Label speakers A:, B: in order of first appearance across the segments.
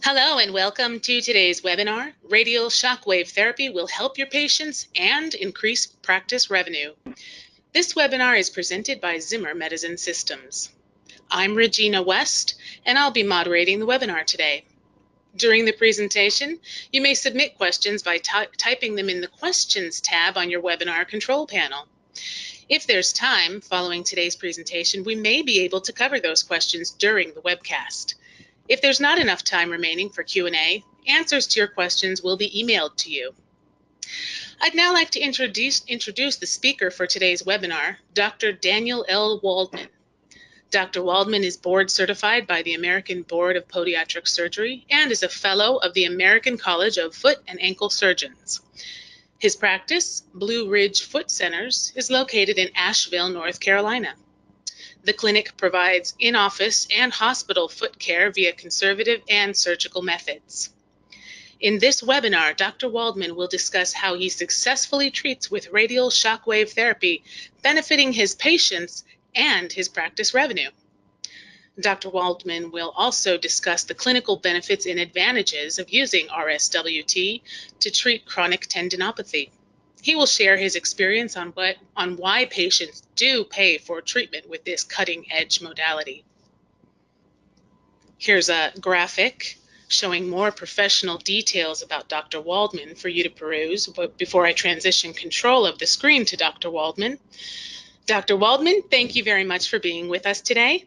A: Hello and welcome to today's webinar. Radial Shockwave Therapy will help your patients and increase practice revenue. This webinar is presented by Zimmer MedizinSystems. I'm Regina West, and I'll be moderating the webinar today. During the presentation, you may submit questions by typing them in the Questions tab on your webinar control panel. If there's time following today's presentation, we may be able to cover those questions during the webcast. If there's not enough time remaining for Q&A, answers to your questions will be emailed to you. I'd now like to introduce the speaker for today's webinar, Dr. Daniel L. Waldman. Dr. Waldman is board certified by the American Board of Podiatric Surgery and is a fellow of the American College of Foot and Ankle Surgeons. His practice, Blue Ridge Foot Centers, is located in Asheville, North Carolina. The clinic provides in-office and hospital foot care via conservative and surgical methods. In this webinar, Dr. Waldman will discuss how he successfully treats with radial shockwave therapy, benefiting his patients and his practice revenue. Dr. Waldman will also discuss the clinical benefits and advantages of using RSWT to treat chronic tendinopathy. He will share his experience on why patients do pay for treatment with this cutting-edge modality. Here's a graphic showing more professional details about Dr. Waldman for you to peruse, but before I transition control of the screen to Dr. Waldman. Dr. Waldman, thank you very much for being with us today.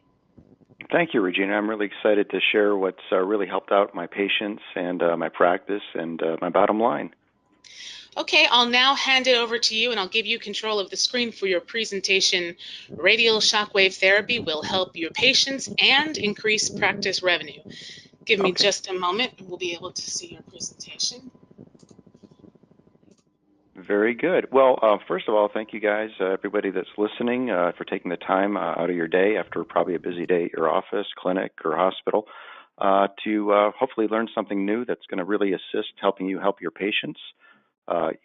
B: Thank you, Regina. I'm really excited to share what's really helped out my patients and my practice and my bottom line.
A: Okay, I'll now hand it over to you and I'll give you control of the screen for your presentation. Radial shockwave therapy will help your patients and increase practice revenue. Give me just a moment and we'll be able to see your presentation.
B: Very good. Well, first of all, thank you guys, everybody that's listening, for taking the time out of your day after probably a busy day at your office, clinic, or hospital to hopefully learn something new that's going to really assist helping you help your patients.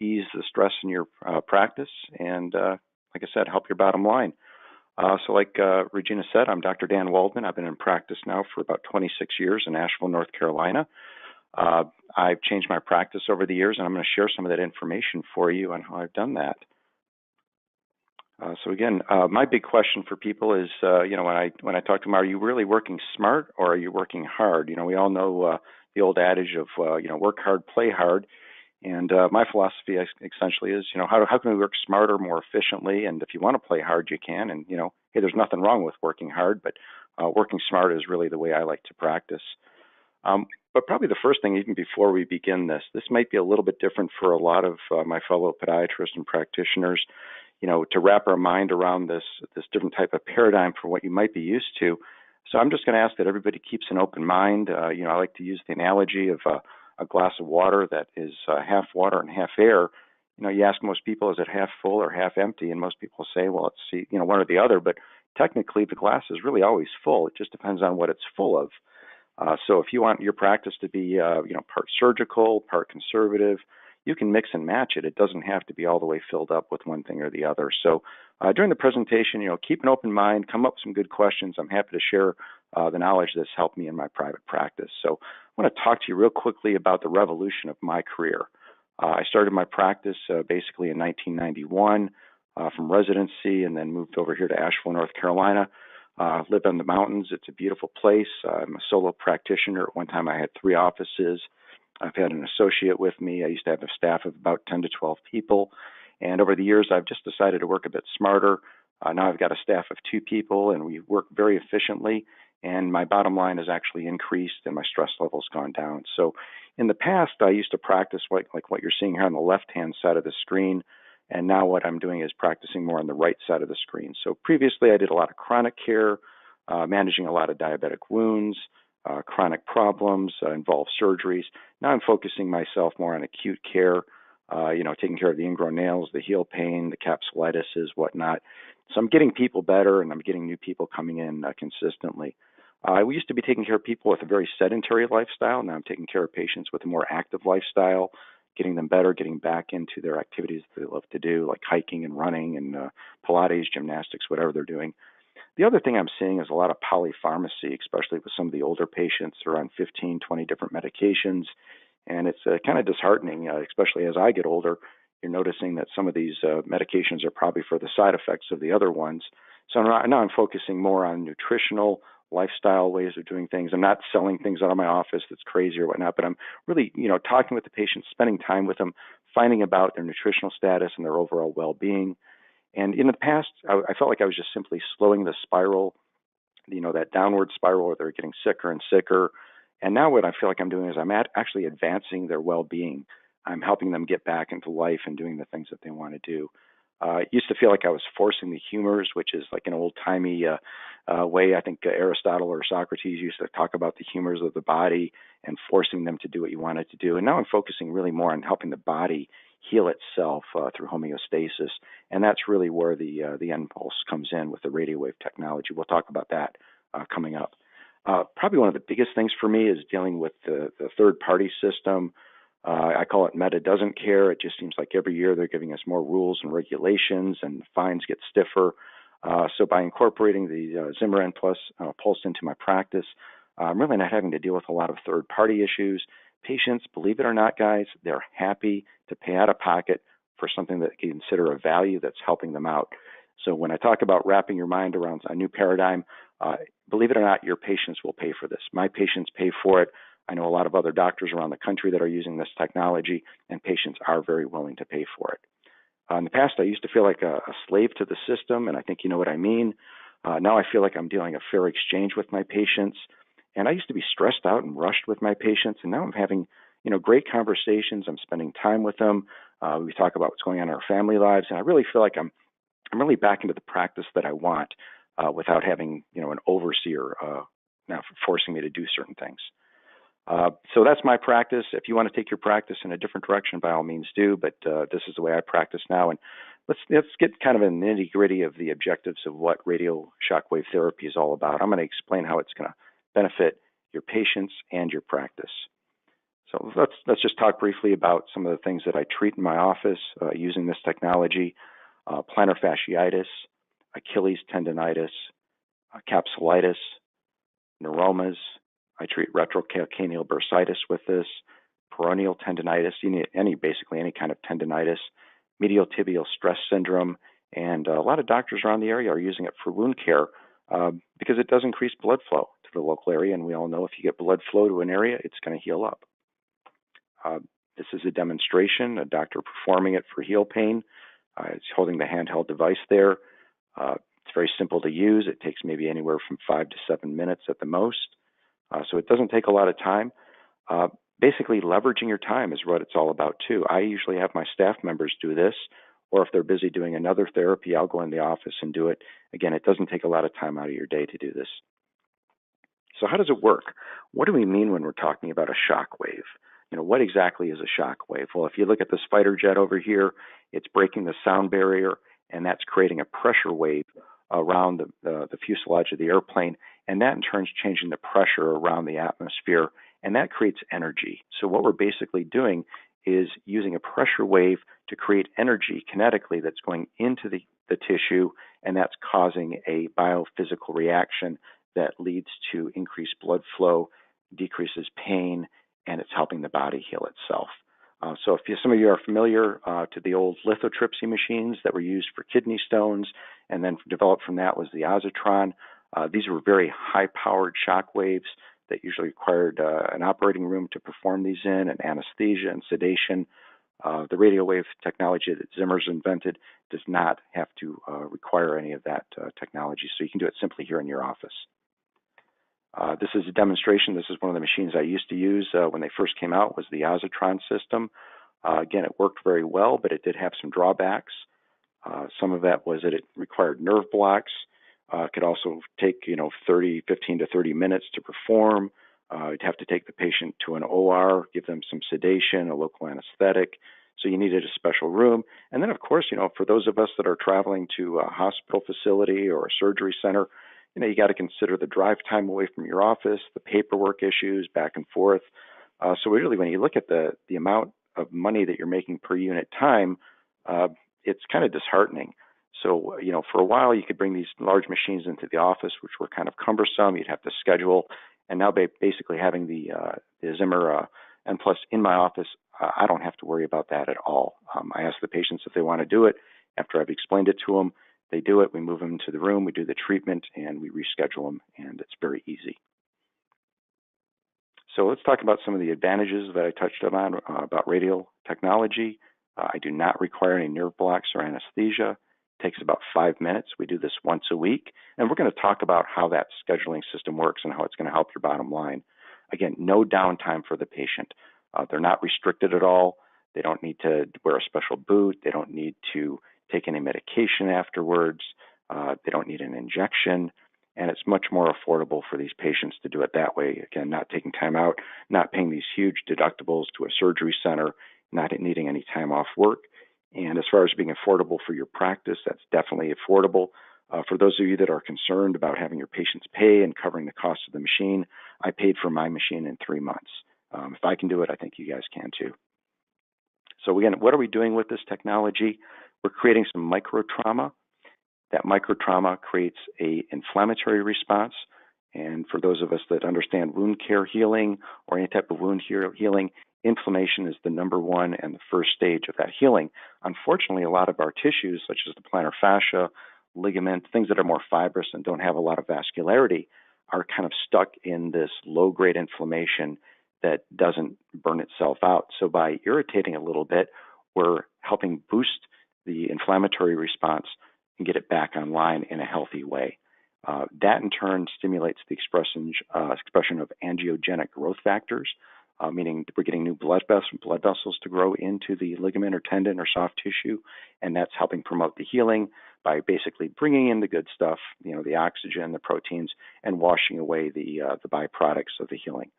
B: Ease the stress in your practice, and like I said, help your bottom line. So like Regina said, I'm Dr. Dan Waldman. I've been in practice now for about 26 years in Asheville, North Carolina. I've changed my practice over the years, and I'm going to share some of that information for you on how I've done that. So again, my big question for people is, when I talk to them, are you really working smart or are you working hard? We all know the old adage of, work hard, play hard. And my philosophy essentially is, how can we work smarter, more efficiently? And if you want to play hard, you can. And, hey, there's nothing wrong with working hard, but working smart is really the way I like to practice. But probably the first thing, even before we begin this might be a little bit different for a lot of my fellow podiatrists and practitioners, to wrap our mind around this different type of paradigm for what you might be used to. So I'm just going to ask that everybody keeps an open mind. I like to use the analogy of a glass of water that is half water and half air. You ask most people, is it half full or half empty? And most people say, well, it's one or the other. But technically, the glass is really always full. It just depends on what it's full of. So if you want your practice to be, part surgical, part conservative, you can mix and match it. It doesn't have to be all the way filled up with one thing or the other. So during the presentation, keep an open mind, come up with some good questions. I'm happy to share the knowledge that's helped me in my private practice. So I want to talk to you real quickly about the revolution of my career. I started my practice basically in 1991 from residency, and then moved over here to Asheville, North Carolina. Live in the mountains. It's a beautiful place. I'm a solo practitioner. At one time I had 3 offices. I've had an associate with me. I used to have a staff of about 10 to 12 people. And over the years, I've just decided to work a bit smarter. Now I've got a staff of 2 people, and we work very efficiently. And my bottom line has actually increased, and my stress level's gone down. So in the past, I used to practice like what you're seeing here on the left-hand side of the screen. And now what I'm doing is practicing more on the right side of the screen. So previously, I did a lot of chronic care, managing a lot of diabetic wounds, chronic problems, involved surgeries. Now I'm focusing myself more on acute care, taking care of the ingrown nails, the heel pain, the capsulitis, whatnot. So I'm getting people better, and I'm getting new people coming in consistently. We used to be taking care of people with a very sedentary lifestyle. Now I'm taking care of patients with a more active lifestyle, getting them better, getting back into their activities that they love to do, like hiking and running and Pilates, gymnastics, whatever they're doing. The other thing I'm seeing is a lot of polypharmacy, especially with some of the older patients who are on 15, 20 different medications. And it's kind of disheartening, especially as I get older. You're noticing that some of these medications are probably for the side effects of the other ones. So now I'm focusing more on nutritional, lifestyle ways of doing things. I'm not selling things out of my office that's crazy or whatnot, but I'm really, talking with the patients, spending time with them, finding about their nutritional status and their overall well-being. And in the past, I felt like I was just simply slowing the spiral, that downward spiral where they're getting sicker and sicker. And now what I feel like I'm doing is I'm actually advancing their well-being. I'm helping them get back into life and doing the things that they want to do. It used to feel like I was forcing the humors, which is like an old-timey way. I think Aristotle or Socrates used to talk about the humors of the body and forcing them to do what you want it to do. And now I'm focusing really more on helping the body heal itself through homeostasis. And that's really where the impulse comes in with the radio wave technology. We'll talk about that coming up. Probably one of the biggest things for me is dealing with the third-party system. I call it Meta doesn't care. It just seems like every year they're giving us more rules and regulations, and fines get stiffer. So by incorporating the Zimmer N Plus Pulse into my practice, I'm really not having to deal with a lot of third-party issues. Patients, believe it or not, guys, they're happy to pay out of pocket for something that they consider a value that's helping them out. So when I talk about wrapping your mind around a new paradigm, believe it or not, your patients will pay for this. My patients pay for it. I know a lot of other doctors around the country that are using this technology, and patients are very willing to pay for it. In the past, I used to feel like a slave to the system, and I think you know what I mean. Now I feel like I'm doing a fair exchange with my patients, and I used to be stressed out and rushed with my patients, and now I'm having great conversations. I'm spending time with them. We talk about what's going on in our family lives, and I really feel like I'm really back into the practice that I want without having an overseer now forcing me to do certain things. So that's my practice. If you want to take your practice in a different direction, by all means do, but this is the way I practice now. And let's get kind of in the nitty-gritty of the objectives of what radial shockwave therapy is all about. I'm going to explain how it's going to benefit your patients and your practice. So let's just talk briefly about some of the things that I treat in my office using this technology. Plantar fasciitis, Achilles tendonitis, capsulitis, neuromas. I treat retrocalcaneal bursitis with this, peroneal tendonitis, basically any kind of tendonitis, medial tibial stress syndrome, and a lot of doctors around the area are using it for wound care because it does increase blood flow to the local area, and we all know if you get blood flow to an area, it's going to heal up. This is a demonstration, a doctor performing it for heel pain. It's holding the handheld device there. It's very simple to use. It takes maybe anywhere from 5 to 7 minutes at the most. So it doesn't take a lot of time. Basically, leveraging your time is what it's all about, too. I usually have my staff members do this, or if they're busy doing another therapy, I'll go in the office and do it. Again, it doesn't take a lot of time out of your day to do this. So how does it work? What do we mean when we're talking about a shock wave? What exactly is a shock wave? Well, if you look at this fighter jet over here, it's breaking the sound barrier, and that's creating a pressure wave around the fuselage of the airplane, and that in turn is changing the pressure around the atmosphere, and that creates energy. So what we're basically doing is using a pressure wave to create energy kinetically that's going into the tissue, and that's causing a biophysical reaction that leads to increased blood flow, decreases pain, and it's helping the body heal itself. So if some of you are familiar to the old lithotripsy machines that were used for kidney stones, and then developed from that was the Ositron. These were very high-powered shock waves that usually required an operating room to perform these in, and anesthesia and sedation. The radio wave technology that Zimmer's invented does not have to require any of that technology, so you can do it simply here in your office. This is a demonstration. This is one of the machines I used to use when they first came out, was the Ositron system. Again, it worked very well, but it did have some drawbacks. Some of that was that it required nerve blocks. It could also take 15 to 30 minutes to perform. You'd have to take the patient to an OR, give them some sedation, a local anesthetic. So you needed a special room. And then, of course, for those of us that are traveling to a hospital facility or a surgery center, you got to consider the drive time away from your office, the paperwork issues back and forth. So really, when you look at the amount of money that you're making per unit time, it's kind of disheartening. So, for a while, you could bring these large machines into the office, which were kind of cumbersome. You'd have to schedule. And now basically having the Zimmer N Plus in my office, I don't have to worry about that at all. I ask the patients if they want to do it. After I've explained it to them, they do it. We move them into the room, we do the treatment, and we reschedule them, and it's very easy. So let's talk about some of the advantages that I touched on about radial technology. I do not require any nerve blocks or anesthesia. It takes about 5 minutes. We do this once a week, and we're going to talk about how that scheduling system works and how it's going to help your bottom line. Again, no downtime for the patient. They're not restricted at all. They don't need to wear a special boot. They don't need to take any medication afterwards. They don't need an injection. And it's much more affordable for these patients to do it that way. Again, not taking time out, not paying these huge deductibles to a surgery center, not needing any time off work. And as far as being affordable for your practice, that's definitely affordable. For those of you that are concerned about having your patients pay and covering the cost of the machine, I paid for my machine in 3 months. If I can do it, I think you guys can too. So again, what are we doing with this technology? We're creating some microtrauma. That microtrauma creates an inflammatory response. And for those of us that understand wound care healing or any type of wound healing, inflammation is the number one and the first stage of that healing. Unfortunately, a lot of our tissues, such as the plantar fascia, ligament, things that are more fibrous and don't have a lot of vascularity, are kind of stuck in this low-grade inflammation that doesn't burn itself out. So by irritating a little bit, we're helping boost the inflammatory response and get it back online in a healthy way. That in turn stimulates the expression of angiogenic growth factors, meaning we're getting new blood vessels to grow into the ligament or tendon or soft tissue, and that's helping promote the healing by basically bringing in the good stuff, the oxygen, the proteins, and washing away the byproducts of the healing.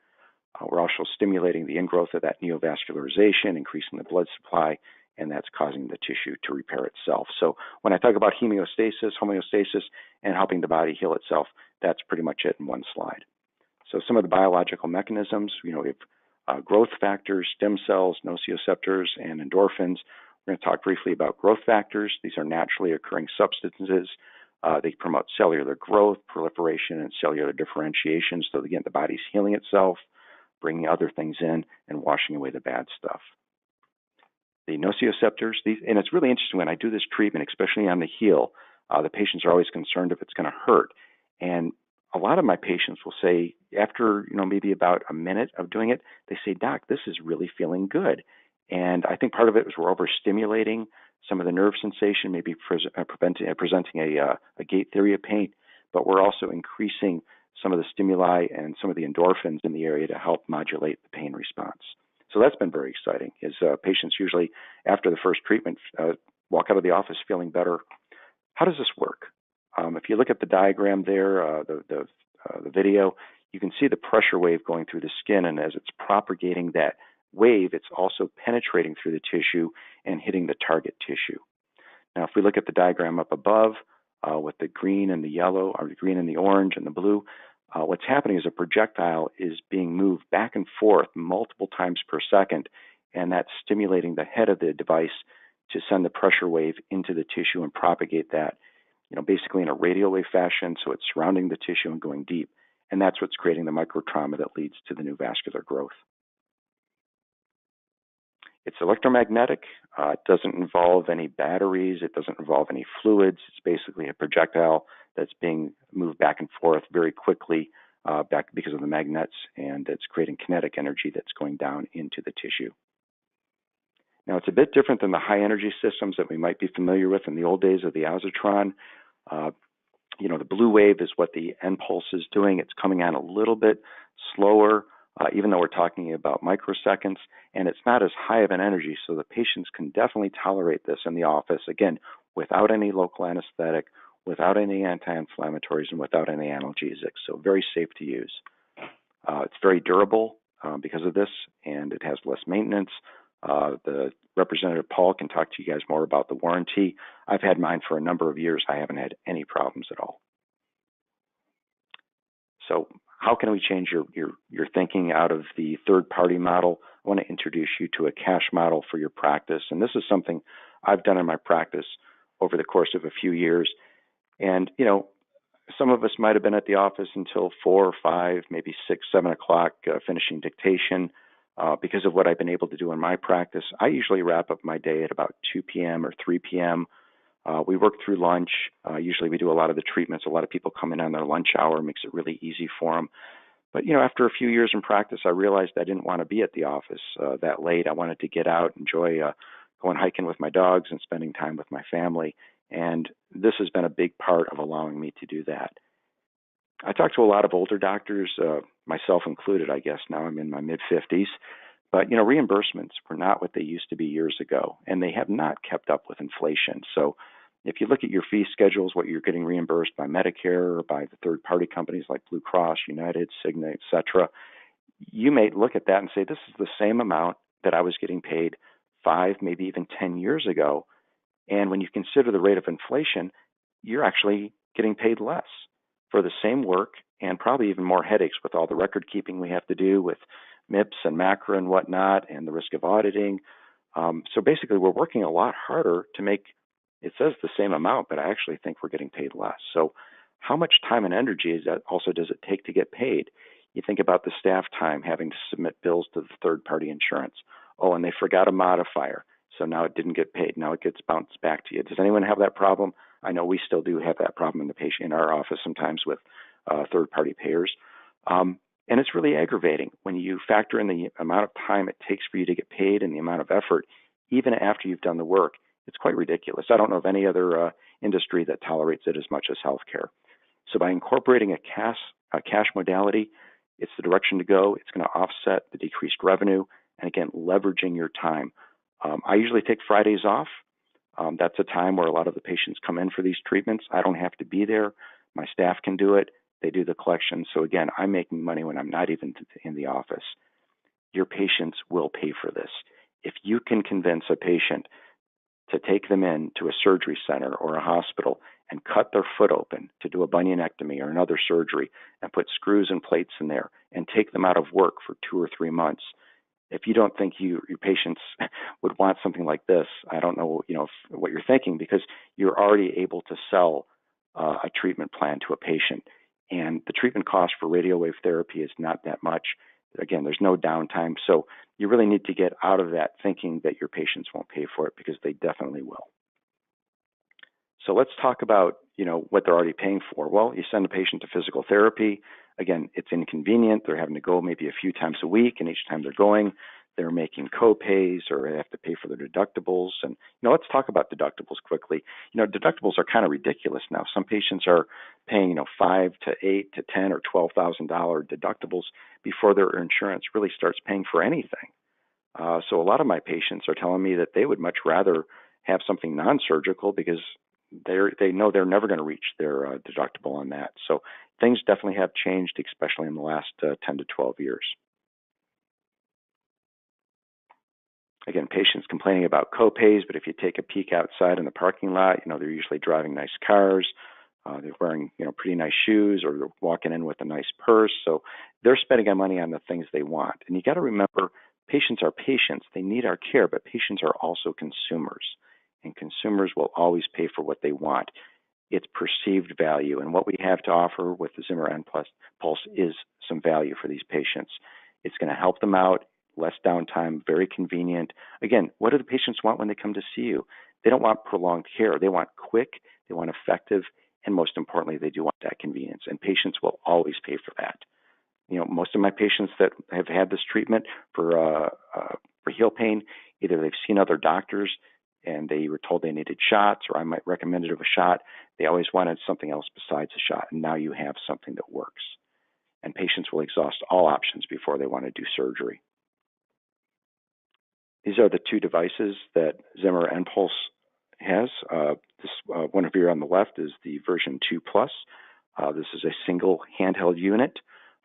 B: We're also stimulating the ingrowth of that neovascularization, increasing the blood supply, and that's causing the tissue to repair itself. So when I talk about homeostasis, and helping the body heal itself, that's pretty much it in one slide. So some of the biological mechanisms, we have growth factors, stem cells, nociceptors, and endorphins. We're going to talk briefly about growth factors. These are naturally occurring substances. They promote cellular growth, proliferation, and cellular differentiation. So again, the body's healing itself, bringing other things in, and washing away the bad stuff. The nociceptors, and it's really interesting when I do this treatment, especially on the heel, the patients are always concerned if it's going to hurt. And a lot of my patients will say, after maybe about a minute of doing it, they say, "Doc, this is really feeling good." And I think part of it is we're overstimulating some of the nerve sensation, maybe presenting a gate theory of pain, but we're also increasing some of the stimuli and some of the endorphins in the area to help modulate the pain response. So that's been very exciting. Patients usually, after the first treatment, walk out of the office feeling better. How does this work? If you look at the diagram there, the video, you can see the pressure wave going through the skin, and as it's propagating that wave, it's also penetrating through the tissue and hitting the target tissue. Now, if we look at the diagram up above with the green and the yellow, or the green and the orange and the blue, what's happening is a projectile is being moved back and forth multiple times per second, and that's stimulating the head of the device to send the pressure wave into the tissue and propagate that, basically in a radial wave fashion, so it's surrounding the tissue and going deep, and that's what's creating the microtrauma that leads to the new vascular growth. It's electromagnetic. It doesn't involve any batteries. It doesn't involve any fluids. It's basically a projectile that's being moved back and forth very quickly back because of the magnets, and it's creating kinetic energy that's going down into the tissue. Now, it's a bit different than the high-energy systems that we might be familiar with in the old days of the Azotron. The blue wave is what the N-pulse is doing. It's coming on a little bit slower, even though we're talking about microseconds, and it's not as high of an energy, so the patients can definitely tolerate this in the office, again, without any local anesthetic, without any anti-inflammatories, and without any analgesics, so very safe to use. It's very durable because of this, and it has less maintenance. The Representative Paul can talk to you guys more about the warranty. I've had mine for a number of years. I haven't had any problems at all. So how can we change your thinking out of the third-party model? I want to introduce you to a cash model for your practice, and this is something I've done in my practice over the course of a few years. And, some of us might have been at the office until 4 or 5, maybe 6, 7 o'clock, finishing dictation. Because of what I've been able to do in my practice, I usually wrap up my day at about 2 p.m. or 3 p.m. We work through lunch. Usually we do a lot of the treatments. A lot of people come in on their lunch hour, makes it really easy for them. But, after a few years in practice, I realized I didn't want to be at the office that late. I wanted to get out, enjoy going hiking with my dogs and spending time with my family. And this has been a big part of allowing me to do that. I talk to a lot of older doctors, myself included, I guess. Now I'm in my mid-50s. But, reimbursements were not what they used to be years ago, and they have not kept up with inflation. So if you look at your fee schedules, what you're getting reimbursed by Medicare or by the third-party companies like Blue Cross, United, Cigna, et cetera, you may look at that and say, this is the same amount that I was getting paid 5, maybe even 10 years ago. And when you consider the rate of inflation, you're actually getting paid less for the same work and probably even more headaches with all the record keeping we have to do with MIPS and MACRA and whatnot and the risk of auditing. So basically, we're working a lot harder to make, it says the same amount, but I actually think we're getting paid less. So how much time and energy does it take to get paid? You think about the staff time having to submit bills to the third-party insurance. Oh, and they forgot a modifier. So now it didn't get paid. Now it gets bounced back to you. Does anyone have that problem? I know we still do have that problem in our office sometimes with third-party payers. And it's really aggravating when you factor in the amount of time it takes for you to get paid and the amount of effort, even after you've done the work. It's quite ridiculous. I don't know of any other industry that tolerates it as much as healthcare. So by incorporating a cash modality, it's the direction to go. It's going to offset the decreased revenue and, again, leveraging your time. I usually take Fridays off. That's a time where a lot of the patients come in for these treatments. I don't have to be there. My staff can do it. They do the collection. So again, I'm making money when I'm not even in the office. Your patients will pay for this. If you can convince a patient to take them in to a surgery center or a hospital and cut their foot open to do a bunionectomy or another surgery and put screws and plates in there and take them out of work for 2 or 3 months, if you don't think your patients would want something like this, I don't know, what you're thinking, because you're already able to sell a treatment plan to a patient. And the treatment cost for radial wave therapy is not that much. Again, there's no downtime. So you really need to get out of that thinking that your patients won't pay for it, because they definitely will. So let's talk about, what they're already paying for. Well, you send a patient to physical therapy. Again, it's inconvenient. They're having to go maybe a few times a week, and each time they're going, they're making co-pays or they have to pay for their deductibles. And, let's talk about deductibles quickly. Deductibles are kind of ridiculous now. Some patients are paying, $5,000 to $8,000 to $10,000 or $12,000 deductibles before their insurance really starts paying for anything. So a lot of my patients are telling me that they would much rather have something non-surgical because they know they're never going to reach their deductible on that. So things definitely have changed, especially in the last 10 to 12 years. Again, patients complaining about co-pays, but if you take a peek outside in the parking lot, they're usually driving nice cars. They're wearing, pretty nice shoes, or they're walking in with a nice purse. So they're spending money on the things they want. And you got to remember, patients are patients. They need our care, but patients are also consumers. And consumers will always pay for what they want. It's perceived value. And what we have to offer with the Zimmer N-Pulse is some value for these patients. It's going to help them out, less downtime, very convenient. Again, what do the patients want when they come to see you? They don't want prolonged care. They want quick, they want effective, and most importantly, they do want that convenience. And patients will always pay for that. Most of my patients that have had this treatment for heel pain, either they've seen other doctors and they were told they needed shots, or I might recommend it of a shot. They always wanted something else besides a shot, and now you have something that works. And patients will exhaust all options before they want to do surgery. These are the two devices that Zimmer N-Pulse has. This one over here on the left is the version 2 Plus. This is a single handheld unit.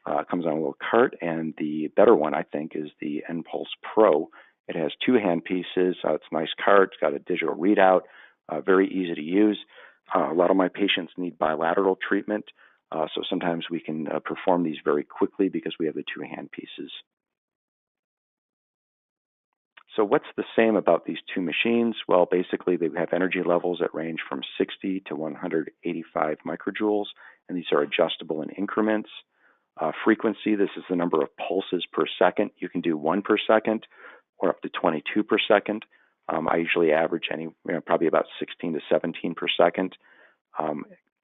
B: It comes on a little cart, and the better one, I think, is the N-Pulse Pro. It has 2 hand pieces. It's a nice cart. It's got a digital readout, very easy to use. A lot of my patients need bilateral treatment, so sometimes we can perform these very quickly because we have the 2 hand pieces. So what's the same about these two machines? Well, basically they have energy levels that range from 60 to 185 microjoules, and these are adjustable in increments. Frequency, this is the number of pulses per second. You can do 1 per second or up to 22 per second. I usually average probably about 16 to 17 per second.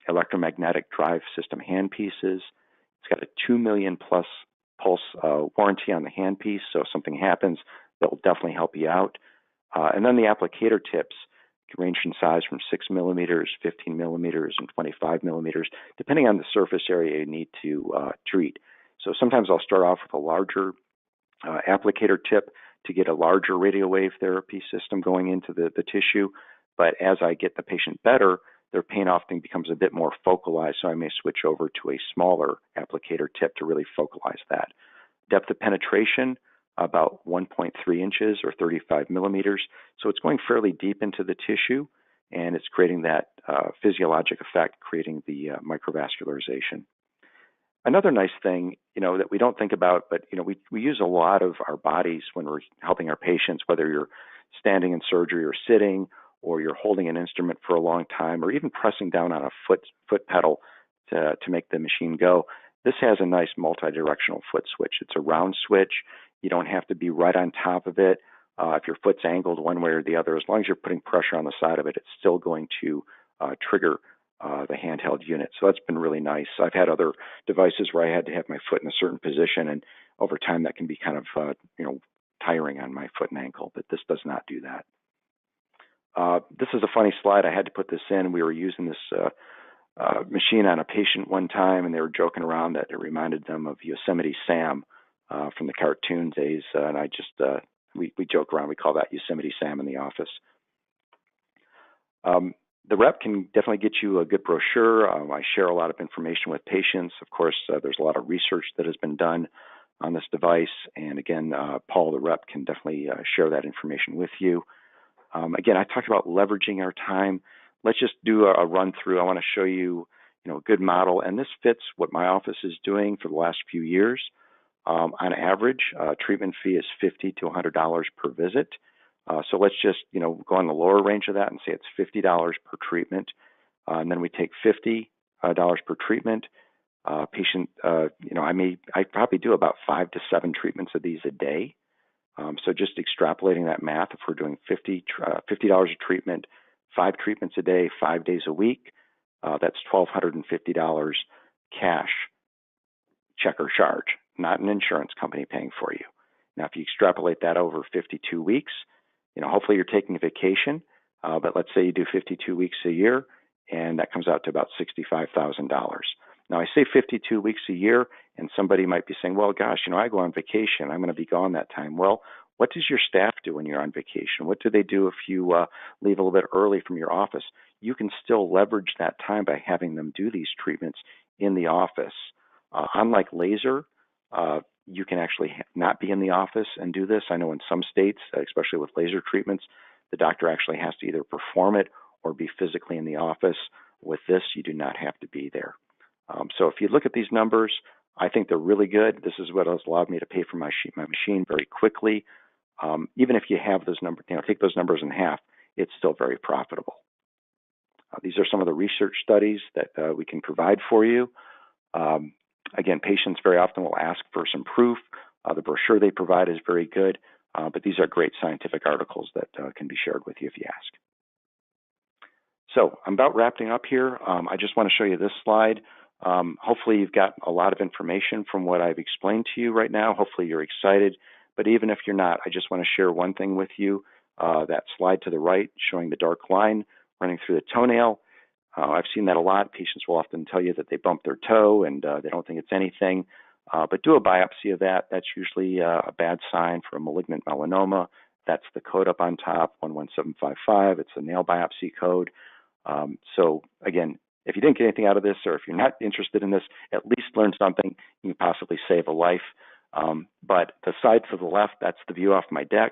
B: Electromagnetic drive system handpieces. It's got a 2 million plus pulse warranty on the handpiece, so if something happens, that will definitely help you out. And then the applicator tips can range in size from 6 millimeters, 15 millimeters, and 25 millimeters, depending on the surface area you need to treat. So sometimes I'll start off with a larger applicator tip to get a larger radial wave therapy system going into the tissue. But as I get the patient better, their pain often becomes a bit more focalized, so I may switch over to a smaller applicator tip to really focalize that. Depth of penetration, about 1.3 inches or 35 millimeters. So it's going fairly deep into the tissue, and it's creating that physiologic effect, creating the microvascularization. Another nice thing, that we don't think about, but, we use a lot of our bodies when we're helping our patients, whether you're standing in surgery or sitting, or you're holding an instrument for a long time, or even pressing down on a foot pedal to make the machine go. This has a nice multi-directional foot switch. It's a round switch. You don't have to be right on top of it. If your foot's angled one way or the other, as long as you're putting pressure on the side of it, it's still going to trigger the handheld unit. So that's been really nice. I've had other devices where I had to have my foot in a certain position, and over time that can be kind of tiring on my foot and ankle, but this does not do that. This is a funny slide. I had to put this in. We were using this machine on a patient one time, and they were joking around that it reminded them of Yosemite Sam from the cartoon days. And I just, we joke around. We call that Yosemite Sam in the office. The rep can definitely get you a good brochure. I share a lot of information with patients. Of course, there's a lot of research that has been done on this device. And again, Paul, the rep, can definitely share that information with you. Again, I talked about leveraging our time. Let's just do a run through. I want to show you, a good model, and this fits what my office is doing for the last few years. On average, treatment fee is $50 to $100 per visit. So let's just, go on the lower range of that and say it's $50 per treatment. And then we take $50 per treatment. Patient, I probably do about 5 to 7 treatments of these a day. So just extrapolating that math, if we're doing $50 a treatment, 5 treatments a day, 5 days a week, that's $1,250 cash, check or charge, not an insurance company paying for you. Now, if you extrapolate that over 52 weeks, hopefully you're taking a vacation, but let's say you do 52 weeks a year, and that comes out to about $65,000. Now, I say 52 weeks a year, and somebody might be saying, well, gosh, I go on vacation. I'm going to be gone that time. Well, what does your staff do when you're on vacation? What do they do if you leave a little bit early from your office? You can still leverage that time by having them do these treatments in the office. Unlike laser, you can actually not be in the office and do this. I know in some states, especially with laser treatments, the doctor actually has to either perform it or be physically in the office. With this, you do not have to be there. So if you look at these numbers, I think they're really good. This is what has allowed me to pay for my machine very quickly. Even if you have those numbers, take those numbers in half, it's still very profitable. These are some of the research studies that we can provide for you. Again, patients very often will ask for some proof. The brochure they provide is very good, but these are great scientific articles that can be shared with you if you ask. So I'm about wrapping up here. I just want to show you this slide. Hopefully you've got a lot of information from what I've explained to you right now. Hopefully you're excited. But even if you're not, I just want to share one thing with you. That slide to the right showing the dark line running through the toenail. I've seen that a lot. Patients will often tell you that they bump their toe and they don't think it's anything. But do a biopsy of that. That's usually a bad sign for a malignant melanoma. That's the code up on top, 11755. It's a nail biopsy code. So again, if you didn't get anything out of this, or if you're not interested in this, at least learn something. You can possibly save a life. But the side to the left, that's the view off my deck.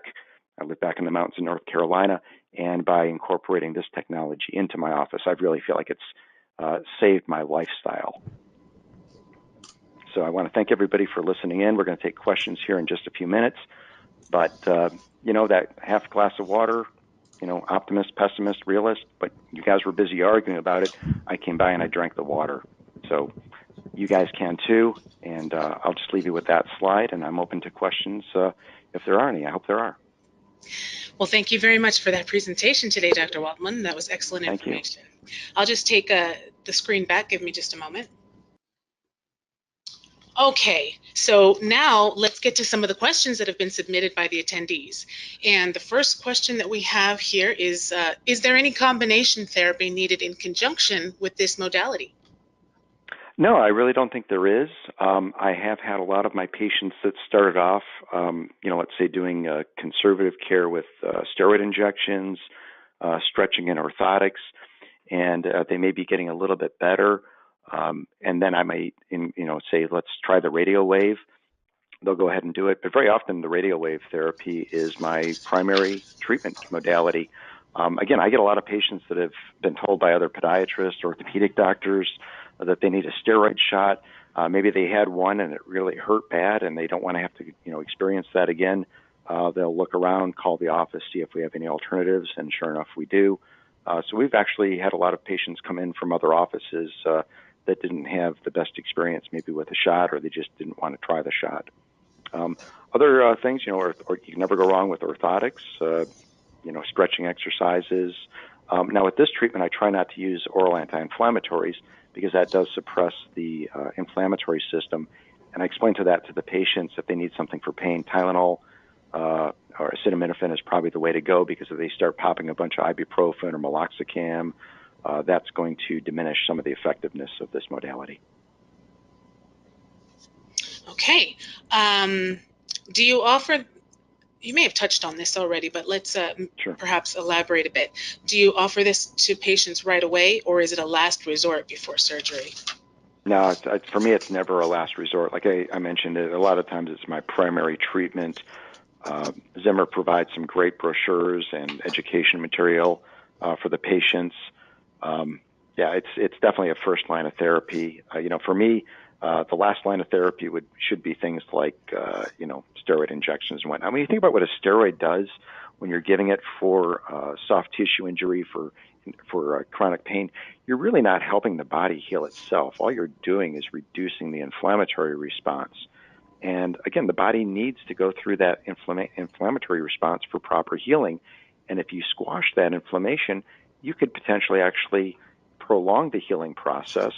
B: I live back in the mountains in North Carolina, and by incorporating this technology into my office, I really feel like it's saved my lifestyle. So I want to thank everybody for listening in. We're going to take questions here in just a few minutes. But, that half glass of water, optimist, pessimist, realist, but you guys were busy arguing about it. I came by and I drank the water. So you guys can too, and I'll just leave you with that slide, and I'm open to questions if there are any. I hope there are.
A: Well, thank you very much for that presentation today, Dr. Waldman. That was excellent information. Thank you. I'll just take the screen back. Give me just a moment. Okay, so now let's get to some of the questions that have been submitted by the attendees. And the first question that we have here is there any combination therapy needed in conjunction with this modality?
B: No, I really don't think there is. I have had a lot of my patients that started off, let's say doing conservative care with steroid injections, stretching and orthotics, and they may be getting a little bit better. And then I might, say, let's try the radial wave. They'll go ahead and do it. But very often the radial wave therapy is my primary treatment modality. Again, I get a lot of patients that have been told by other podiatrists, orthopedic doctors, that they need a steroid shot. Maybe they had one and it really hurt bad and they don't want to have to, experience that again. They'll look around, call the office, see if we have any alternatives, and sure enough, we do. So we've actually had a lot of patients come in from other offices that didn't have the best experience maybe with a shot, or they just didn't want to try the shot. Other things, or you can never go wrong with orthotics, stretching exercises. Now with this treatment, I try not to use oral anti-inflammatories because that does suppress the inflammatory system. And I explain to the patients if they need something for pain, Tylenol or acetaminophen is probably the way to go, because if they start popping a bunch of ibuprofen or meloxicam, that's going to diminish some of the effectiveness of this modality.
A: Okay. Do you offer, you may have touched on this already, but let's
B: Sure.
A: perhaps elaborate a bit. Do you offer this to patients right away, or is it a last resort before surgery?
B: No, for me, it's never a last resort. Like I mentioned, a lot of times it's my primary treatment. Zimmer provides some great brochures and education material for the patients. It's definitely a first line of therapy. For me, the last line of therapy should be things like, steroid injections and whatnot. When you think about what a steroid does when you're giving it for soft tissue injury, for chronic pain, you're really not helping the body heal itself. All you're doing is reducing the inflammatory response. And again, the body needs to go through that inflammatory response for proper healing. And if you squash that inflammation, you could potentially actually prolong the healing process.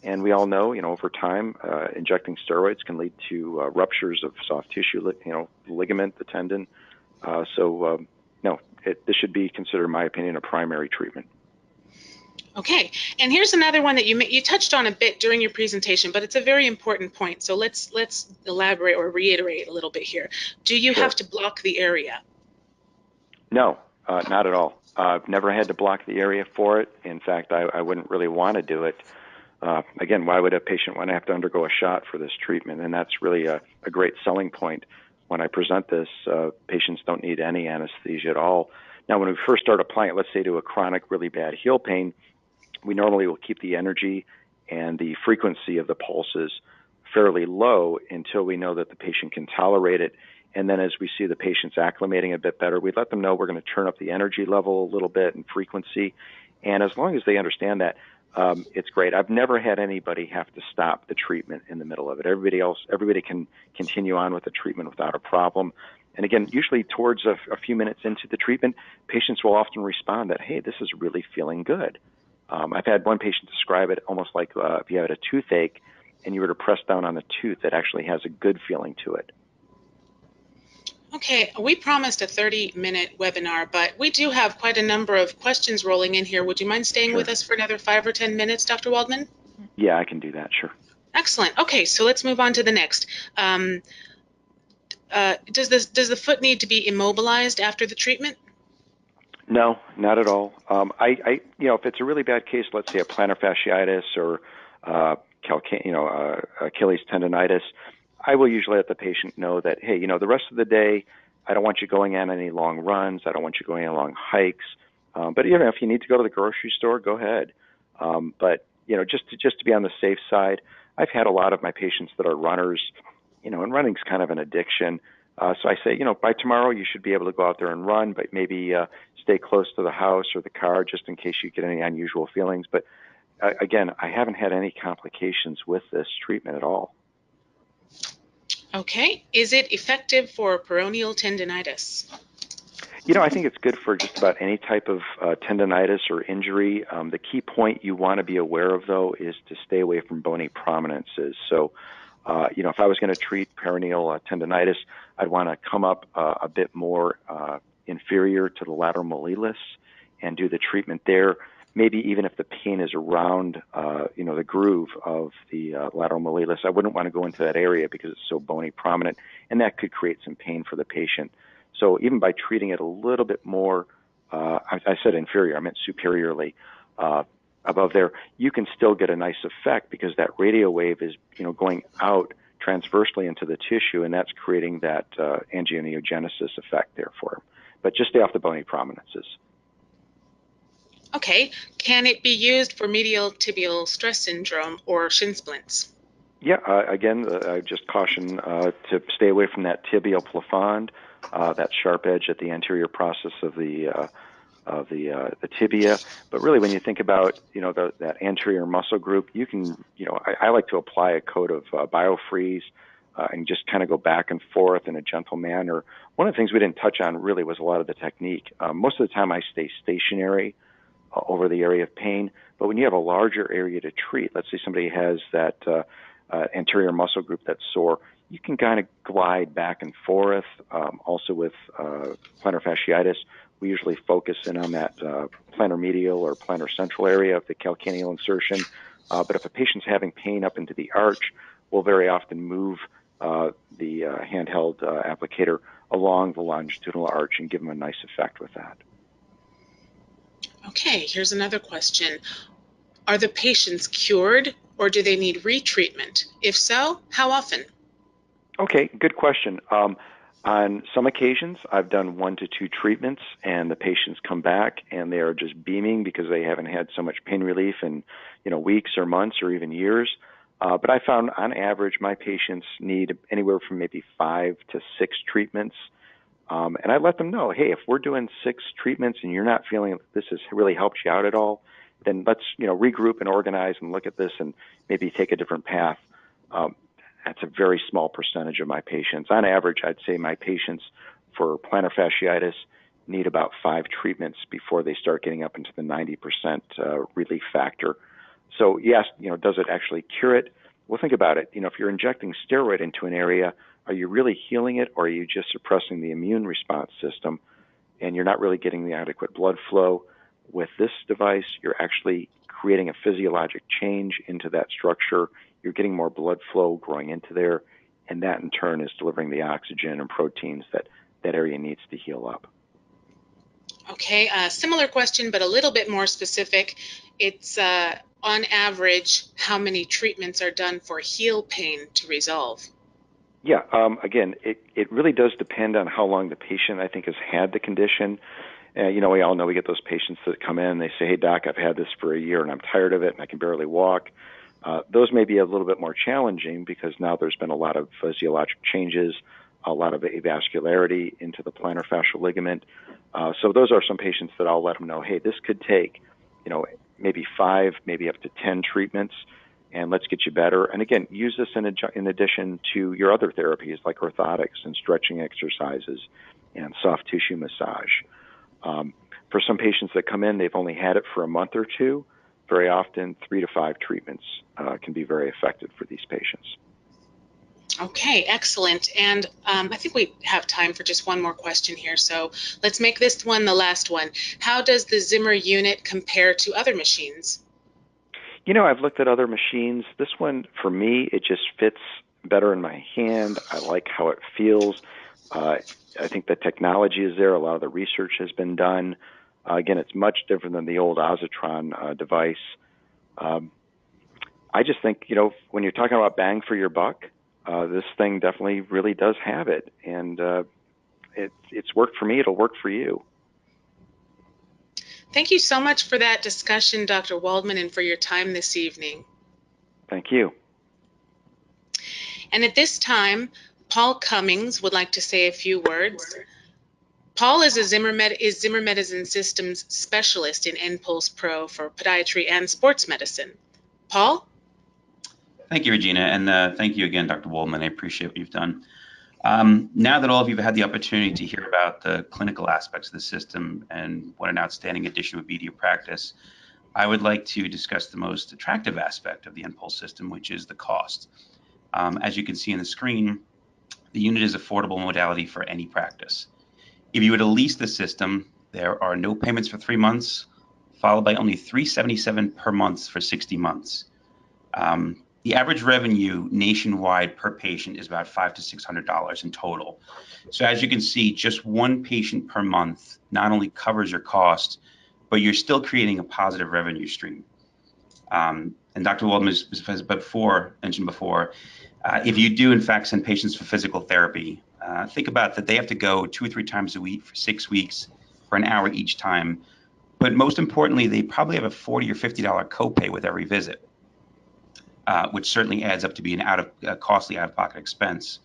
B: And we all know, over time, injecting steroids can lead to ruptures of soft tissue, ligament, the tendon. This should be considered, in my opinion, a primary treatment.
A: Okay, and here's another one that you touched on a bit during your presentation, but it's a very important point. So let's elaborate or reiterate a little bit here. Do you
B: Sure.
A: have to block the area?
B: No, not at all. I've never had to block the area for it. In fact, I wouldn't really want to do it. Again, why would a patient want to have to undergo a shot for this treatment? And that's really a great selling point. When I present this, patients don't need any anesthesia at all. Now, when we first start applying it, let's say to a chronic, really bad heel pain, we normally will keep the energy and the frequency of the pulses fairly low until we know that the patient can tolerate it. And then as we see the patients acclimating a bit better, we let them know we're going to turn up the energy level a little bit and frequency. And as long as they understand that, it's great. I've never had anybody have to stop the treatment in the middle of it. Everybody can continue on with the treatment without a problem. And again, usually towards a few minutes into the treatment, patients will often respond that, hey, this is really feeling good. I've had one patient describe it almost like if you had a toothache and you were to press down on the tooth, it actually has a good feeling to it.
A: Okay, we promised a 30-minute webinar, but we do have quite a number of questions rolling in here. Would you mind staying
B: Sure.
A: with us for another 5 or 10 minutes, Dr. Waldman?
B: Yeah, I can do that, sure.
A: Excellent. Okay, so let's move on to the next. Does the foot need to be immobilized after the treatment?
B: No, not at all. If it's a really bad case, let's say a plantar fasciitis or Achilles tendonitis, I will usually let the patient know that, hey, the rest of the day, I don't want you going on any long runs. I don't want you going on long hikes. But if you need to go to the grocery store, go ahead. But just to be on the safe side, I've had a lot of my patients that are runners, and running's kind of an addiction. So I say, by tomorrow you should be able to go out there and run, but maybe stay close to the house or the car just in case you get any unusual feelings. But again, I haven't had any complications with this treatment at all.
A: Okay. Is it effective for peroneal tendinitis?
B: I think it's good for just about any type of tendinitis or injury. The key point you want to be aware of, though, is to stay away from bony prominences. So, if I was going to treat peroneal tendinitis, I'd want to come up a bit more inferior to the lateral malleolus and do the treatment there. Maybe even if the pain is around, the groove of the lateral malleolus, I wouldn't want to go into that area because it's so bony prominent, and that could create some pain for the patient. So even by treating it a little bit more, I said inferior, I meant superiorly, above there, you can still get a nice effect because that radio wave is, going out transversely into the tissue, and that's creating that angioneogenesis effect there for him. But just stay off the bony prominences.
A: Okay. Can it be used for medial tibial stress syndrome or shin splints?
B: Yeah, again, I just caution to stay away from that tibial plafond, that sharp edge at the anterior process of the tibia. But really, when you think about that anterior muscle group, you can I like to apply a coat of biofreeze and just kind of go back and forth in a gentle manner. One of the things we didn't touch on really was a lot of the technique. Most of the time, I stay stationary over the area of pain. But when you have a larger area to treat, let's say somebody has that anterior muscle group that's sore, you can kind of glide back and forth. Also with plantar fasciitis, we usually focus in on that plantar medial or plantar central area of the calcaneal insertion. But if a patient's having pain up into the arch, we'll very often move the handheld applicator along the longitudinal arch and give them a nice effect with that.
A: Okay, here's another question. Are the patients cured or do they need retreatment? If so, how often?
B: Okay, good question. On some occasions, I've done 1 to 2 treatments, and the patients come back and they are just beaming because they haven't had so much pain relief in weeks or months or even years. But I found on average my patients need anywhere from maybe 5 to 6 treatments. And I let them know, hey, if we're doing 6 treatments and you're not feeling this has really helped you out at all, then let's regroup and organize and look at this and maybe take a different path. That's a very small percentage of my patients. On average, I'd say my patients for plantar fasciitis need about 5 treatments before they start getting up into the 90% relief factor. So yes, does it actually cure it? Well, think about it. If you're injecting steroid into an area, are you really healing it, or are you just suppressing the immune response system and you're not really getting the adequate blood flow? With this device, you're actually creating a physiologic change into that structure. You're getting more blood flow growing into there, and that in turn is delivering the oxygen and proteins that area needs to heal up.
A: Okay, similar question, but a little bit more specific. It's on average, how many treatments are done for heel pain to resolve?
B: Yeah, again, it really does depend on how long the patient, I think, has had the condition. We all know we get those patients that come in and they say, hey, doc, I've had this for a year and I'm tired of it and I can barely walk. Those may be a little bit more challenging because now there's been a lot of physiologic changes, a lot of avascularity into the plantar fascial ligament. So those are some patients that I'll let them know, hey, this could take, maybe 5, maybe up to 10 treatments, and let's get you better. And again, use this in addition to your other therapies like orthotics and stretching exercises and soft tissue massage. For some patients that come in, they've only had it for a month or 2. Very often, 3 to 5 treatments can be very effective for these patients.
A: Okay, excellent. And I think we have time for just one more question here. So let's make this one the last one. How does the Zimmer unit compare to other machines?
B: I've looked at other machines. This one, for me, it just fits better in my hand. I like how it feels. I think the technology is there. A lot of the research has been done. Again, it's much different than the old Ositron device. I just think, when you're talking about bang for your buck, this thing definitely really does have it. And it's worked for me. It'll work for you.
A: Thank you so much for that discussion, Dr. Waldman, and for your time this evening.
B: Thank you.
A: And at this time, Paul Cummings would like to say a few words. Paul is Zimmer MedizinSystems specialist in N-Pulse Pro for podiatry and sports medicine. Paul?
C: Thank you, Regina, and thank you again, Dr. Waldman. I appreciate what you've done. Now that all of you have had the opportunity to hear about the clinical aspects of the system and what an outstanding addition would be to your practice, I would like to discuss the most attractive aspect of the N-Pulse system, which is the cost. As you can see on the screen, the unit is affordable modality for any practice. If you were to lease the system, there are no payments for 3 months, followed by only $377 per month for 60 months. The average revenue nationwide per patient is about $500 to $600 in total. So as you can see, just one patient per month not only covers your cost, but you're still creating a positive revenue stream. And Dr. Waldman mentioned before, if you do in fact send patients for physical therapy, think about that they have to go 2 or 3 times a week for 6 weeks for an hour each time. But most importantly, they probably have a $40 or $50 copay with every visit, which certainly adds up to be a costly out-of-pocket expense.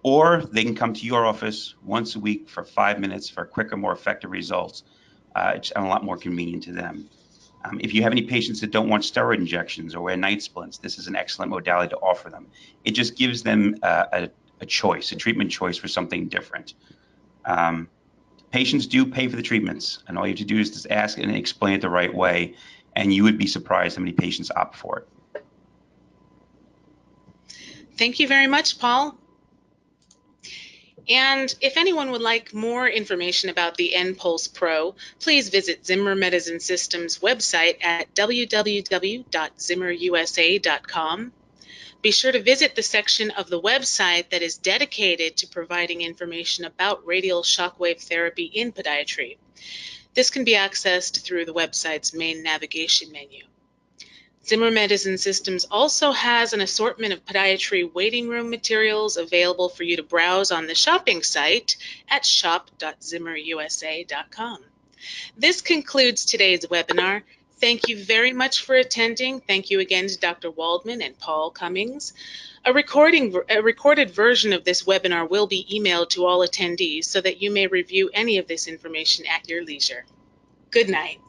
C: Or they can come to your office once a week for 5 minutes for quicker, more effective results. It's a lot more convenient to them. If you have any patients that don't want steroid injections or wear night splints, this is an excellent modality to offer them. It just gives them a choice, a treatment choice for something different. Patients do pay for the treatments, and all you have to do is just ask and explain it the right way, and you would be surprised how many patients opt for it.
A: Thank you very much, Paul. And if anyone would like more information about the N-Pulse Pro, please visit Zimmer MedizinSystems website at www.zimmerusa.com. Be sure to visit the section of the website that is dedicated to providing information about radial shockwave therapy in podiatry. This can be accessed through the website's main navigation menu. Zimmer MedizinSystems also has an assortment of podiatry waiting room materials available for you to browse on the shopping site at shop.zimmerusa.com. This concludes today's webinar. Thank you very much for attending. Thank you again to Dr. Waldman and Paul Cummings. A recorded version of this webinar will be emailed to all attendees so that you may review any of this information at your leisure. Good night.